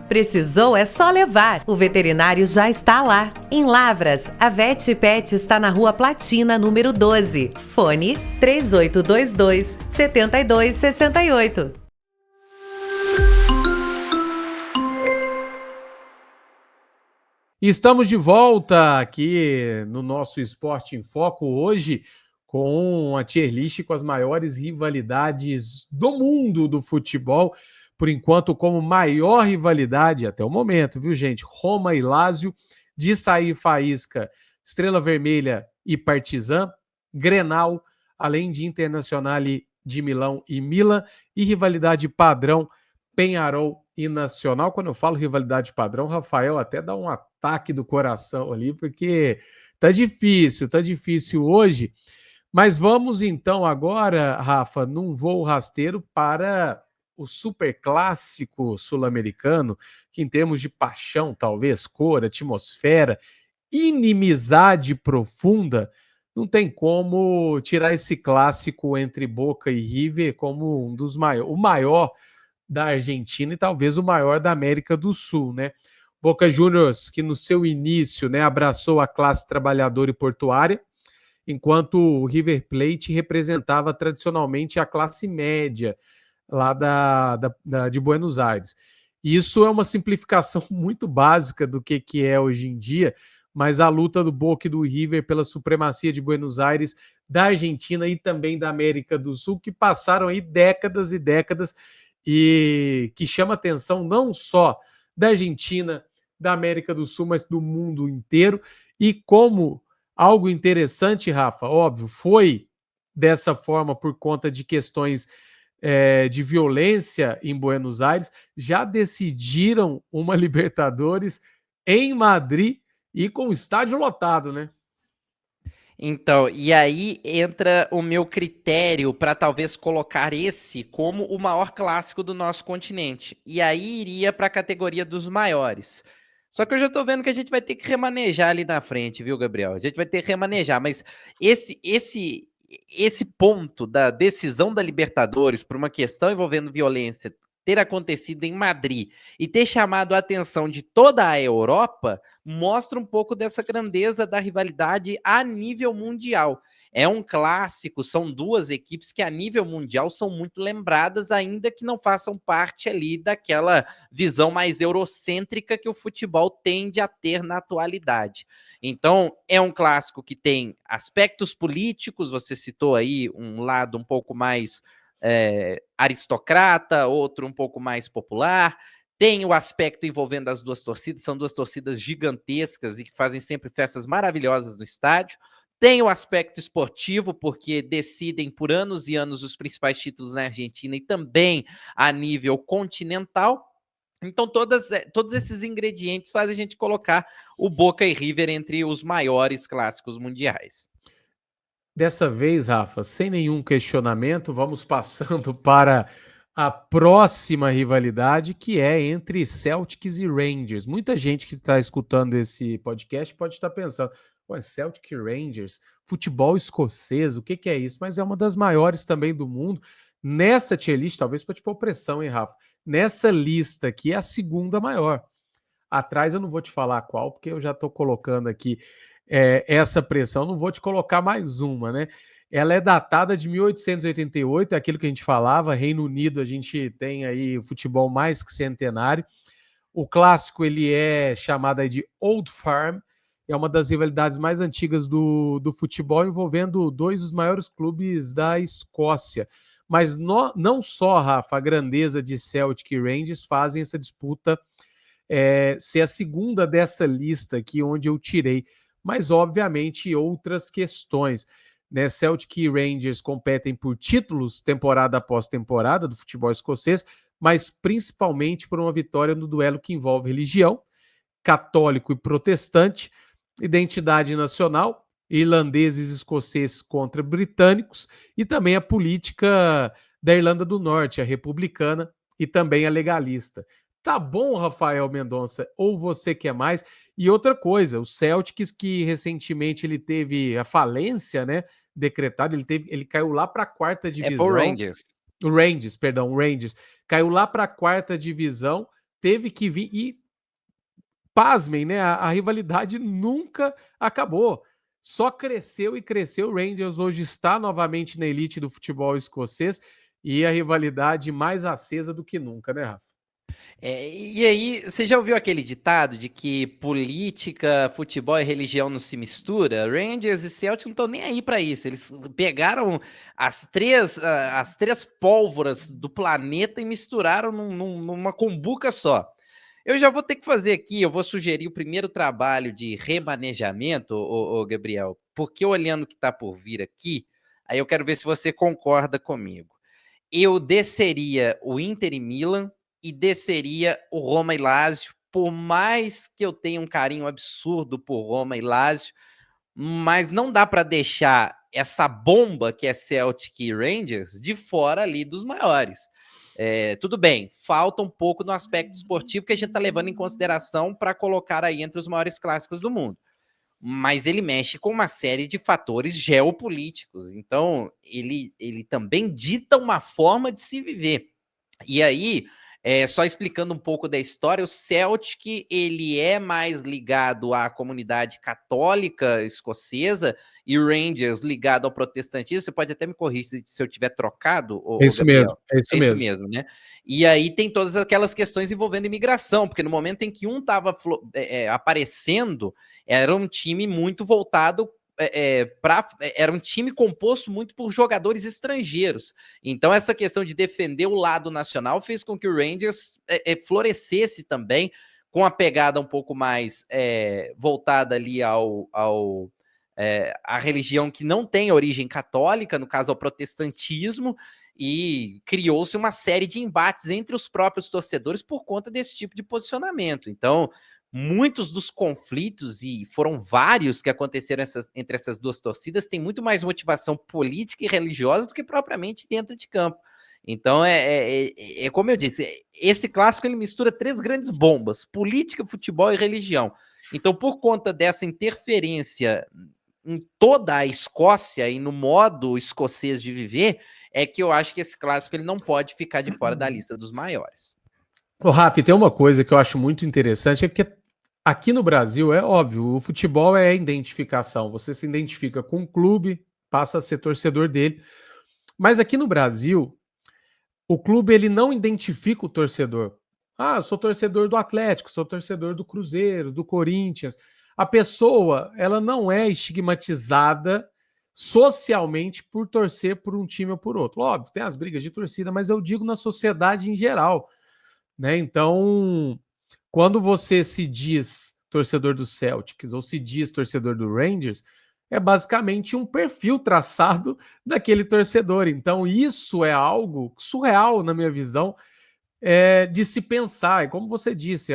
Precisou é só levar. O veterinário já está lá. Em Lavras, a Vet Pet está na Rua Platina, número 12. Fone 3822-7268. Estamos de volta aqui no nosso Esporte em Foco hoje com a tier list com as maiores rivalidades do mundo do futebol. Por enquanto, como maior rivalidade até o momento, viu, gente? Roma e Lazio, de sair faísca, Estrela Vermelha e Partizan, Grenal, além de Internacional de Milão e Milan, e rivalidade padrão, Peñarol e Nacional. Quando eu falo rivalidade padrão, Rafael até dá um ataque do coração ali, porque tá difícil hoje. Mas vamos então agora, Rafa, num voo rasteiro para o superclássico sul-americano, que em termos de paixão, talvez, cor, atmosfera, inimizade profunda, não tem como tirar esse clássico entre Boca e River como um dos maiores, o maior da Argentina e talvez o maior da América do Sul, né? Boca Juniors, que no seu início, né, abraçou a classe trabalhadora e portuária, enquanto o River Plate representava tradicionalmente a classe média lá de Buenos Aires. Isso é uma simplificação muito básica do que é hoje em dia, mas a luta do Boca e do River pela supremacia de Buenos Aires, da Argentina e também da América do Sul, que passaram aí décadas e décadas e que chama atenção não só da Argentina, da América do Sul, mas do mundo inteiro. E como algo interessante, Rafa, óbvio, foi dessa forma por conta de questões de violência em Buenos Aires, já decidiram uma Libertadores em Madrid e com o estádio lotado, né? Então, e aí entra o meu critério para talvez colocar esse como o maior clássico do nosso continente. E aí iria para a categoria dos maiores. Só que eu já tô vendo que a gente vai ter que remanejar ali na frente, viu, Gabriel? A gente vai ter que remanejar, mas esse ponto da decisão da Libertadores por uma questão envolvendo violência ter acontecido em Madrid e ter chamado a atenção de toda a Europa mostra um pouco dessa grandeza da rivalidade a nível mundial. É um clássico, são duas equipes que a nível mundial são muito lembradas, ainda que não façam parte ali daquela visão mais eurocêntrica que o futebol tende a ter na atualidade. Então, é um clássico que tem aspectos políticos, você citou aí um lado um pouco mais aristocrata, outro um pouco mais popular. Tem o aspecto envolvendo as duas torcidas, são duas torcidas gigantescas e que fazem sempre festas maravilhosas no estádio. Tem o aspecto esportivo, porque decidem por anos e anos os principais títulos na Argentina e também a nível continental. Então, todos esses ingredientes fazem a gente colocar o Boca e River entre os maiores clássicos mundiais. Dessa vez, Rafa, sem nenhum questionamento, vamos passando para a próxima rivalidade, que é entre Celtics e Rangers. Muita gente que está escutando esse podcast pode estar pensando, ué, Celtic e Rangers, futebol escocês, o que é isso? Mas é uma das maiores também do mundo. Nessa tier list, talvez para te pôr pressão, hein, Rafa? Nessa lista aqui é a segunda maior. Atrás eu não vou te falar qual, porque eu já estou colocando aqui essa pressão, não vou te colocar mais uma, né? Ela é datada de 1888, é aquilo que a gente falava, Reino Unido, a gente tem aí o futebol mais que centenário. O clássico, ele é chamado aí de Old Firm, é uma das rivalidades mais antigas do futebol, envolvendo dois dos maiores clubes da Escócia. Mas não só, Rafa, a grandeza de Celtic e Rangers fazem essa disputa ser a segunda dessa lista aqui, onde eu tirei, mas obviamente outras questões, né? Celtic e Rangers competem por títulos temporada após temporada do futebol escocês, mas principalmente por uma vitória no duelo que envolve religião, católico e protestante, identidade nacional, irlandeses e escoceses contra britânicos, e também a política da Irlanda do Norte, a republicana e também a legalista. Tá bom, Rafael Mendonça, ou você quer mais? E outra coisa, o Celtics, que recentemente ele teve a falência, né, decretada, ele caiu lá para a quarta divisão. É o Rangers. O Rangers. Caiu lá para a quarta divisão, teve que vir e, pasmem, né, a rivalidade nunca acabou. Só cresceu e cresceu. O Rangers hoje está novamente na elite do futebol escocês e a rivalidade mais acesa do que nunca, né, Rafa? E aí, você já ouviu aquele ditado de que política, futebol e religião não se mistura? Rangers e Celtic não estão nem aí para isso. Eles pegaram as três pólvoras do planeta e misturaram numa cumbuca só. Eu já vou ter que fazer aqui, eu vou sugerir o primeiro trabalho de remanejamento, ô Gabriel, porque olhando o que está por vir aqui, aí eu quero ver se você concorda comigo. Eu desceria o Inter e Milan e desceria o Roma e Lazio, por mais que eu tenha um carinho absurdo por Roma e Lazio, mas não dá para deixar essa bomba que é Celtic e Rangers de fora ali dos maiores. Tudo bem, falta um pouco no aspecto esportivo que a gente está levando em consideração para colocar aí entre os maiores clássicos do mundo. Mas ele mexe com uma série de fatores geopolíticos, então ele também dita uma forma de se viver. E aí, só explicando um pouco da história, o Celtic ele é mais ligado à comunidade católica escocesa e o Rangers ligado ao protestantismo. Você pode até me corrigir se eu tiver trocado, É isso Gabriel. mesmo, é isso mesmo. Mesmo, né? E aí tem todas aquelas questões envolvendo imigração, porque no momento em que um estava aparecendo, era um time muito voltado era um time composto muito por jogadores estrangeiros. Então, essa questão de defender o lado nacional fez com que o Rangers florescesse também, com a pegada um pouco mais voltada ali à religião que não tem origem católica, no caso ao protestantismo, e criou-se uma série de embates entre os próprios torcedores por conta desse tipo de posicionamento. Então, muitos dos conflitos, e foram vários que aconteceram entre essas duas torcidas, têm muito mais motivação política e religiosa do que propriamente dentro de campo. Então, como eu disse, esse clássico ele mistura três grandes bombas: política, futebol e religião. Então, por conta dessa interferência em toda a Escócia e no modo escocês de viver, é que eu acho que esse clássico ele não pode ficar de fora da lista dos maiores. Ô, Rafa, tem uma coisa que eu acho muito interessante, é porque aqui no Brasil, é óbvio, o futebol é identificação. Você se identifica com o clube, passa a ser torcedor dele. Mas aqui no Brasil, o clube ele não identifica o torcedor. Ah, eu sou torcedor do Atlético, sou torcedor do Cruzeiro, do Corinthians. A pessoa, ela não é estigmatizada socialmente por torcer por um time ou por outro. Óbvio, tem as brigas de torcida, mas eu digo na sociedade em geral, né? Então, quando você se diz torcedor do Celtics ou se diz torcedor do Rangers, é basicamente um perfil traçado daquele torcedor. Então, isso é algo surreal, na minha visão, de se pensar. E como você disse,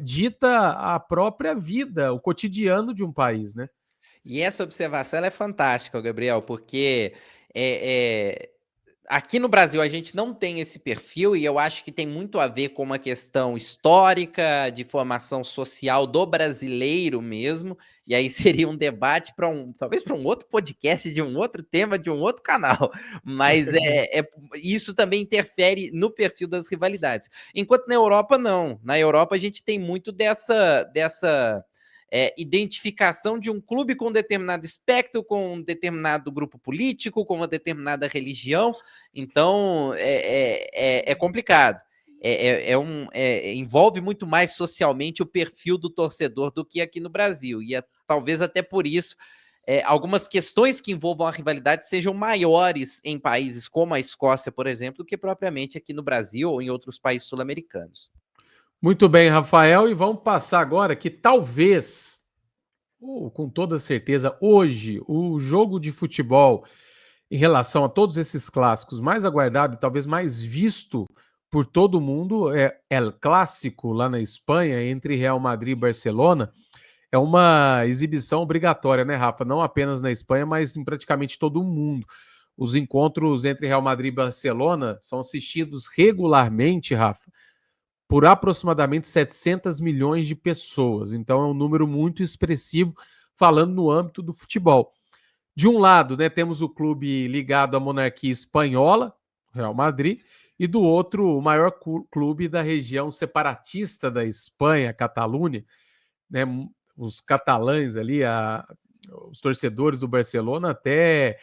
dita a própria vida, o cotidiano de um país, né? E essa observação ela é fantástica, Gabriel, porque aqui no Brasil a gente não tem esse perfil e eu acho que tem muito a ver com uma questão histórica, de formação social do brasileiro mesmo, e aí seria um debate talvez para um outro podcast, de um outro tema, de um outro canal, mas isso também interfere no perfil das rivalidades. Enquanto na Europa não, na Europa a gente tem muito dessa identificação de um clube com um determinado espectro, com um determinado grupo político, com uma determinada religião. Então, é complicado. Envolve muito mais socialmente o perfil do torcedor do que aqui no Brasil. E talvez até por isso algumas questões que envolvam a rivalidade sejam maiores em países como a Escócia, por exemplo, do que propriamente aqui no Brasil ou em outros países sul-americanos. Muito bem, Rafael, e vamos passar agora que talvez, com toda certeza, hoje, o jogo de futebol em relação a todos esses clássicos mais aguardado e talvez mais visto por todo mundo é El Clássico, lá na Espanha, entre Real Madrid e Barcelona. É uma exibição obrigatória, né, Rafa? Não apenas na Espanha, mas em praticamente todo o mundo. Os encontros entre Real Madrid e Barcelona são assistidos regularmente, Rafa, por aproximadamente 700 milhões de pessoas. Então é um número muito expressivo, falando no âmbito do futebol. De um lado, né, temos o clube ligado à monarquia espanhola, Real Madrid, e do outro, o maior clube da região separatista da Espanha, Catalunha, né, os catalães ali, os torcedores do Barcelona até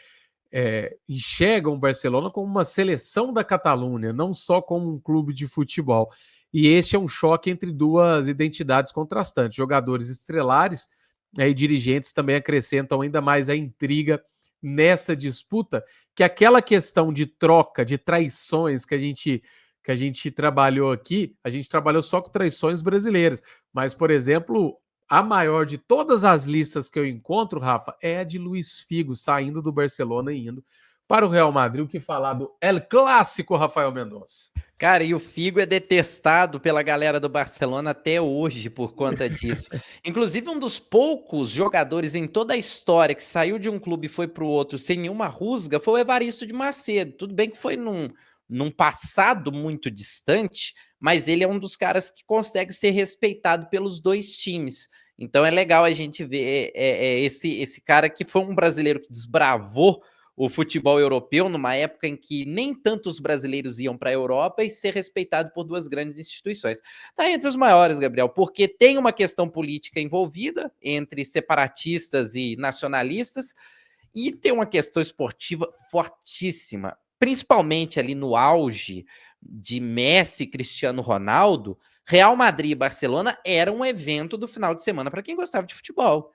enxergam o Barcelona como uma seleção da Catalunha, não só como um clube de futebol. E este é um choque entre duas identidades contrastantes. Jogadores estrelares e dirigentes também acrescentam ainda mais a intriga nessa disputa, que aquela questão de troca, de traições que a gente trabalhou aqui, a gente trabalhou só com traições brasileiras. Mas, por exemplo, a maior de todas as listas que eu encontro, Rafa, é a de Luís Figo, saindo do Barcelona e indo para o Real Madrid, o que falar do El Clássico, Rafael Mendonça. Cara, e o Figo é detestado pela galera do Barcelona até hoje por conta disso. Inclusive, um dos poucos jogadores em toda a história que saiu de um clube e foi para o outro sem nenhuma rusga foi o Evaristo de Macedo. Tudo bem que foi num passado muito distante, mas ele é um dos caras que consegue ser respeitado pelos dois times. Então é legal a gente ver esse cara que foi um brasileiro que desbravou o futebol europeu numa época em que nem tantos brasileiros iam para a Europa e ser respeitado por duas grandes instituições. Está entre os maiores, Gabriel, porque tem uma questão política envolvida entre separatistas e nacionalistas e tem uma questão esportiva fortíssima, principalmente ali no auge de Messi e Cristiano Ronaldo. Real Madrid e Barcelona era um evento do final de semana para quem gostava de futebol.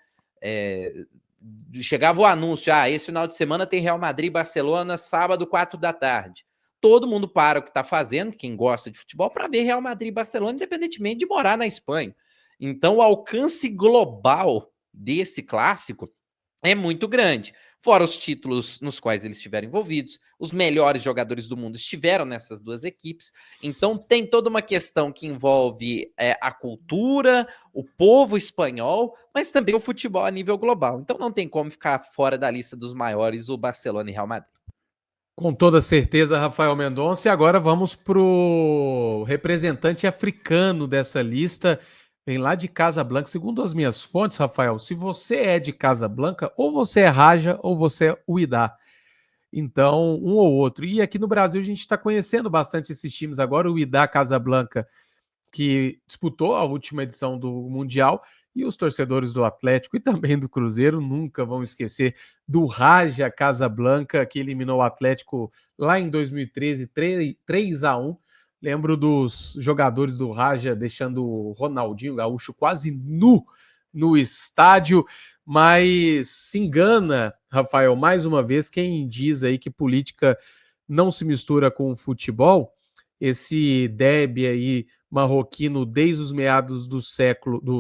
Chegava o anúncio, esse final de semana tem Real Madrid e Barcelona, sábado, 4 da tarde. Todo mundo para o que está fazendo, quem gosta de futebol, para ver Real Madrid e Barcelona, independentemente de morar na Espanha. Então, o alcance global desse clássico é muito grande. Fora os títulos nos quais eles estiveram envolvidos, os melhores jogadores do mundo estiveram nessas duas equipes. Então tem toda uma questão que envolve a cultura, o povo espanhol, mas também o futebol a nível global. Então não tem como ficar fora da lista dos maiores o Barcelona e Real Madrid. Com toda certeza, Rafael Mendonça. E agora vamos para o representante africano dessa lista. Vem lá de Casablanca. Segundo as minhas fontes, Rafael, se você é de Casablanca, ou você é Raja ou você é Uidá. Então, um ou outro. E aqui no Brasil a gente está conhecendo bastante esses times agora. O Uidá Casablanca, que disputou a última edição do Mundial, e os torcedores do Atlético e também do Cruzeiro nunca vão esquecer do Raja Casablanca, que eliminou o Atlético lá em 2013, 3-1. Lembro dos jogadores do Raja deixando o Ronaldinho Gaúcho quase nu no estádio, mas se engana, Rafael, mais uma vez, quem diz aí que política não se mistura com o futebol. Esse derby aí marroquino desde os meados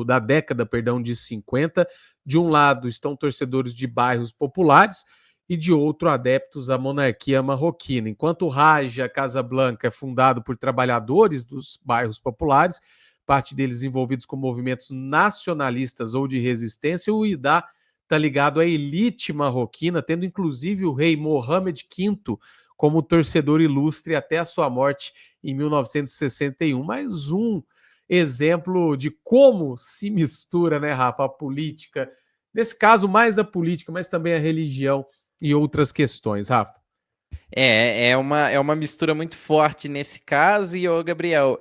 da década de 50. De um lado estão torcedores de bairros populares e de outro adeptos à monarquia marroquina. Enquanto o Raja Casablanca é fundado por trabalhadores dos bairros populares, parte deles envolvidos com movimentos nacionalistas ou de resistência, o Uidá está ligado à elite marroquina, tendo inclusive o rei Mohammed V como torcedor ilustre até a sua morte em 1961. Mais um exemplo de como se mistura, né, Rafa, a política, nesse caso mais a política, mas também a religião e outras questões, Rafa. É uma mistura muito forte nesse caso. E, Gabriel,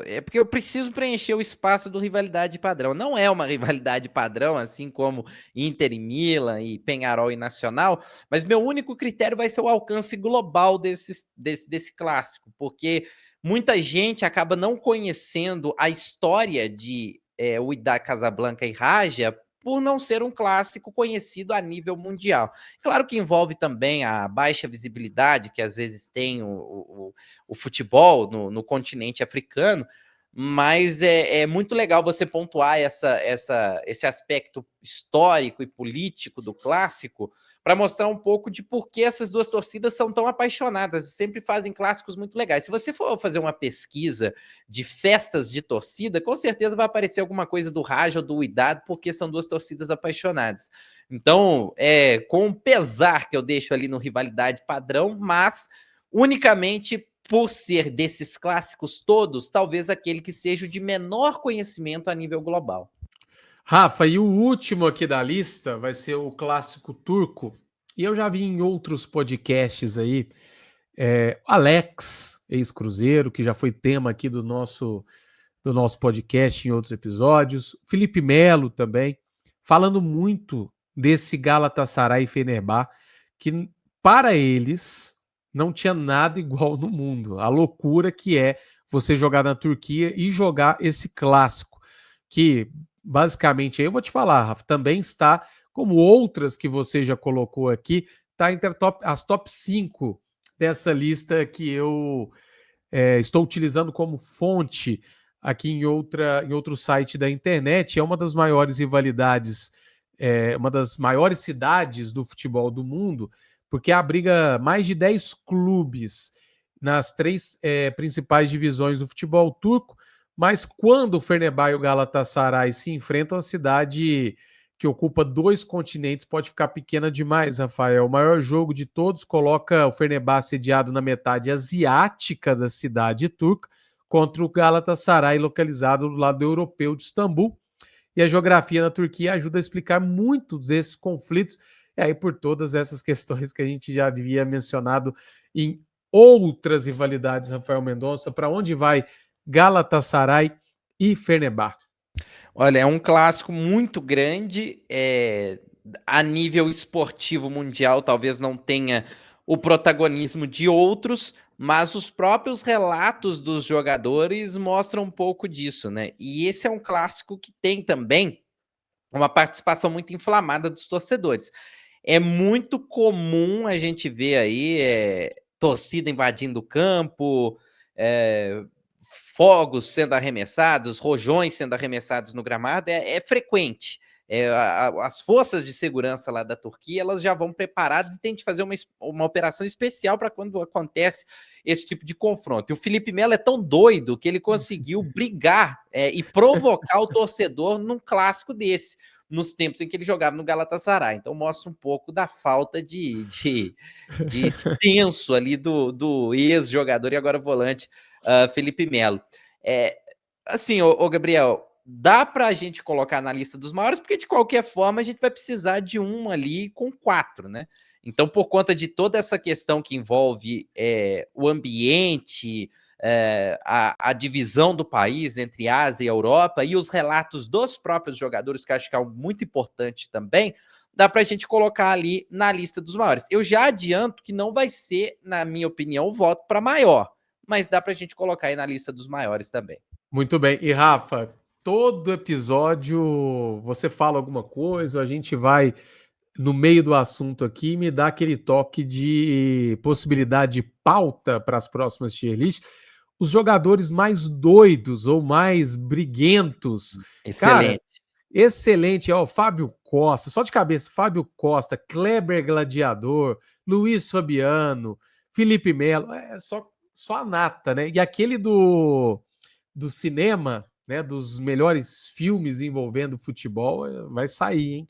é porque eu preciso preencher o espaço do rivalidade padrão. Não é uma rivalidade padrão, assim como Inter e Milan e Peñarol e Nacional, mas meu único critério vai ser o alcance global desse clássico, porque muita gente acaba não conhecendo a história de Wydad Casablanca e Raja por não ser um clássico conhecido a nível mundial. Claro que envolve também a baixa visibilidade que às vezes tem o futebol no continente africano, mas é muito legal você pontuar esse aspecto histórico e político do clássico para mostrar um pouco de por que essas duas torcidas são tão apaixonadas e sempre fazem clássicos muito legais. Se você for fazer uma pesquisa de festas de torcida, com certeza vai aparecer alguma coisa do Raja ou do Wydad, porque são duas torcidas apaixonadas. Então, com pesar que eu deixo ali no rivalidade padrão, mas unicamente por ser desses clássicos todos, talvez aquele que seja o de menor conhecimento a nível global. Rafa, e o último aqui da lista vai ser o clássico turco. E eu já vi em outros podcasts aí, Alex, ex-Cruzeiro, que já foi tema aqui do nosso podcast em outros episódios, Felipe Melo também, falando muito desse Galatasaray e Fenerbahçe, que para eles não tinha nada igual no mundo. A loucura que é você jogar na Turquia e jogar esse clássico, que basicamente, aí eu vou te falar, Rafa, também está, como outras que você já colocou aqui, está entre as top 5 dessa lista que eu estou utilizando como fonte aqui em outro site da internet. É uma das maiores rivalidades, uma das maiores cidades do futebol do mundo, porque abriga mais de 10 clubes nas 3 principais divisões do futebol turco, mas quando o Fenerbahçe e o Galatasaray se enfrentam, a cidade que ocupa 2 continentes pode ficar pequena demais, Rafael. O maior jogo de todos coloca o Fenerbahçe sediado na metade asiática da cidade turca, contra o Galatasaray, localizado do lado europeu de Istambul. E a geografia na Turquia ajuda a explicar muitos desses conflitos, e aí por todas essas questões que a gente já havia mencionado em outras rivalidades, Rafael Mendonça. Para onde vai Galatasaray e Fenerbahçe? Olha, é um clássico muito grande, a nível esportivo mundial talvez não tenha o protagonismo de outros, mas os próprios relatos dos jogadores mostram um pouco disso, né? E esse é um clássico que tem também uma participação muito inflamada dos torcedores. É muito comum a gente ver aí torcida invadindo o campo, fogos sendo arremessados, rojões sendo arremessados no gramado, é frequente. As forças de segurança lá da Turquia, elas já vão preparadas e tentam fazer uma operação especial para quando acontece esse tipo de confronto. E o Felipe Melo é tão doido que ele conseguiu brigar e provocar o torcedor num clássico desse, nos tempos em que ele jogava no Galatasaray. Então mostra um pouco da falta de senso ali do ex-jogador e agora volante Felipe Melo. Assim, ô Gabriel, dá para a gente colocar na lista dos maiores, porque de qualquer forma a gente vai precisar de um ali com 4, né? Então, por conta de toda essa questão que envolve o ambiente, a divisão do país entre Ásia e Europa e os relatos dos próprios jogadores, que acho que é algo muito importante também, dá para a gente colocar ali na lista dos maiores. Eu já adianto que não vai ser, na minha opinião, o voto para maior, mas dá para a gente colocar aí na lista dos maiores também. Muito bem. E Rafa, todo episódio você fala alguma coisa, a gente vai no meio do assunto aqui e me dá aquele toque de possibilidade de pauta para as próximas tier lists. Os jogadores mais doidos ou mais briguentos. Excelente. Cara, excelente. Ó, Fábio Costa, só de cabeça, Fábio Costa, Kleber Gladiador, Luiz Fabiano, Felipe Melo, só a nata, né? E aquele do cinema, né, dos melhores filmes envolvendo futebol, vai sair, hein?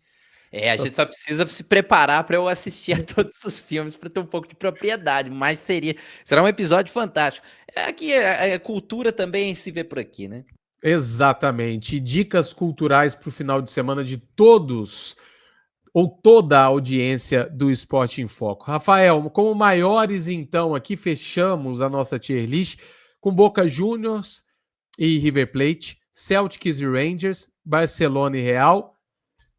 A gente só precisa se preparar para eu assistir a todos os filmes para ter um pouco de propriedade, mas será um episódio fantástico. Aqui a cultura também se vê por aqui, né? Exatamente. Dicas culturais para o final de semana de todos ou toda a audiência do Esporte em Foco. Rafael, como maiores, então, aqui fechamos a nossa tier list com Boca Juniors e River Plate, Celtics e Rangers, Barcelona e Real.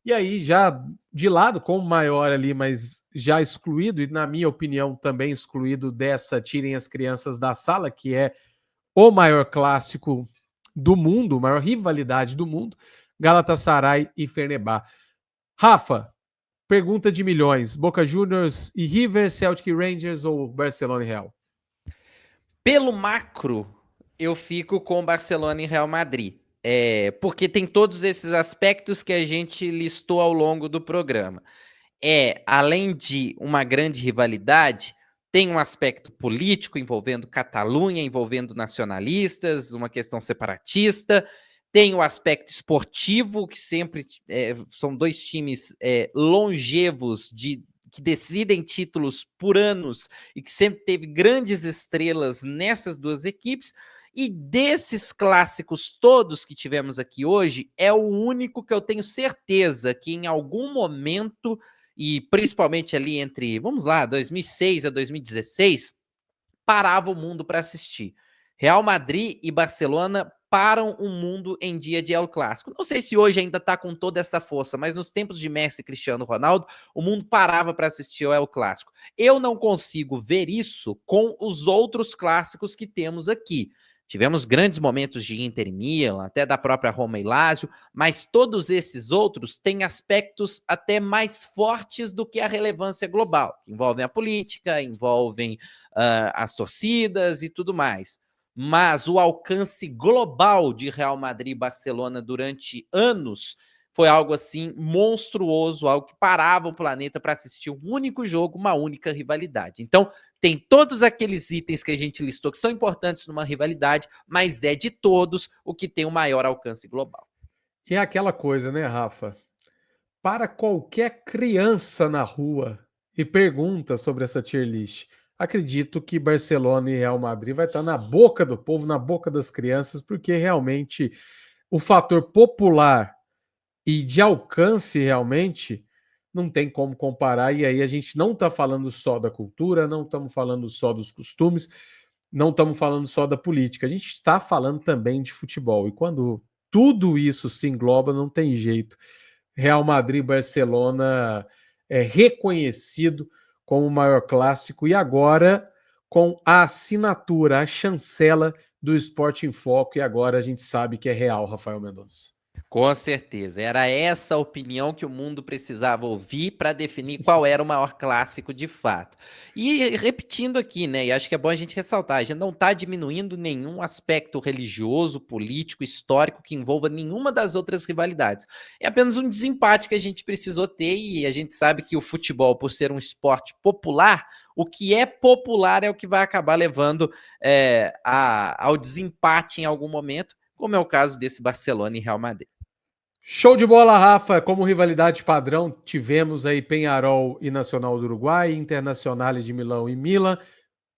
E aí, já de lado, como maior ali, mas já excluído, e na minha opinião também excluído dessa Tirem as Crianças da Sala, que é o maior clássico do mundo, a maior rivalidade do mundo, Galatasaray e Fenerbahçe. Rafa, pergunta de milhões, Boca Juniors e River, Celtic e Rangers ou Barcelona e Real? Pelo macro, eu fico com Barcelona e Real Madrid. Porque tem todos esses aspectos que a gente listou ao longo do programa. Além de uma grande rivalidade, tem um aspecto político envolvendo Catalunha, envolvendo nacionalistas, uma questão separatista. Tem o aspecto esportivo, que sempre são 2 times longevos que decidem títulos por anos e que sempre teve grandes estrelas nessas 2 equipes. E desses clássicos todos que tivemos aqui hoje, é o único que eu tenho certeza que em algum momento, e principalmente ali entre, vamos lá, 2006 a 2016, parava o mundo para assistir. Real Madrid e Barcelona param o mundo em dia de El Clássico. Não sei se hoje ainda está com toda essa força, mas nos tempos de Messi e Cristiano Ronaldo, o mundo parava para assistir ao El Clássico. Eu não consigo ver isso com os outros clássicos que temos aqui. Tivemos grandes momentos de Inter e Milan, até da própria Roma e Lazio, mas todos esses outros têm aspectos até mais fortes do que a relevância global, que envolvem a política, envolvem as torcidas e tudo mais. Mas o alcance global de Real Madrid e Barcelona durante anos foi algo assim monstruoso, algo que parava o planeta para assistir um único jogo, uma única rivalidade. Então, tem todos aqueles itens que a gente listou que são importantes numa rivalidade, mas é de todos o que tem o maior alcance global. E é aquela coisa, né, Rafa? Para qualquer criança na rua e pergunta sobre essa tier list, acredito que Barcelona e Real Madrid vai estar na boca do povo, na boca das crianças, porque realmente o fator popular e de alcance realmente não tem como comparar, e aí a gente não está falando só da cultura, não estamos falando só dos costumes, não estamos falando só da política, a gente está falando também de futebol, e quando tudo isso se engloba, não tem jeito. Real Madrid e Barcelona é reconhecido como o maior clássico, e agora com a assinatura, a chancela do Esporte em Foco, e agora a gente sabe que é real, Rafael Mendonça. Com certeza, era essa a opinião que o mundo precisava ouvir para definir qual era o maior clássico de fato. E repetindo aqui, né, e acho que é bom a gente ressaltar, a gente não está diminuindo nenhum aspecto religioso, político, histórico que envolva nenhuma das outras rivalidades. É apenas um desempate que a gente precisou ter, e a gente sabe que o futebol, por ser um esporte popular, o que é popular é o que vai acabar levando ao desempate em algum momento, como é o caso desse Barcelona e Real Madrid. Show de bola, Rafa. Como rivalidade padrão, tivemos aí Peñarol e Nacional do Uruguai, Internacional de Milão e Milan,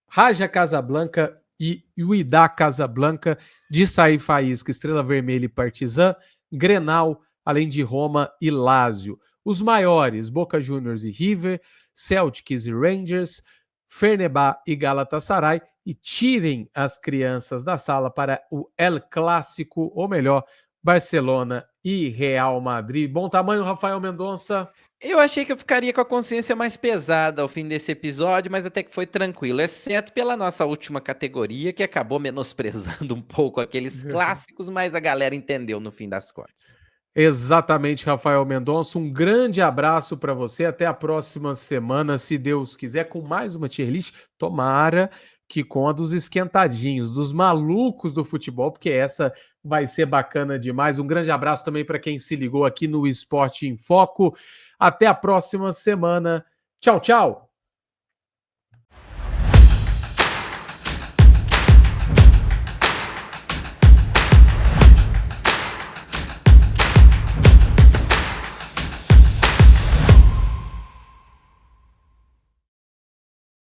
Raja Casablanca e Wydad Casablanca, de Sair Faísca, Estrela Vermelha e Partizan, Grenal, além de Roma e Lazio. Os maiores, Boca Juniors e River, Celtics e Rangers, Fenerbahçe e Galatasaray, e tirem as crianças da sala para o El Clássico, ou melhor, Barcelona e Real Madrid. Bom tamanho, Rafael Mendonça. Eu achei que eu ficaria com a consciência mais pesada ao fim desse episódio, mas até que foi tranquilo, exceto pela nossa última categoria, que acabou menosprezando um pouco aqueles clássicos, mas a galera entendeu no fim das contas. Exatamente, Rafael Mendonça. Um grande abraço para você. Até a próxima semana, se Deus quiser, com mais uma tier list. Tomara que com a dos esquentadinhos, dos malucos do futebol, porque essa vai ser bacana demais. Um grande abraço também para quem se ligou aqui no Esporte em Foco. Até a próxima semana. Tchau, tchau!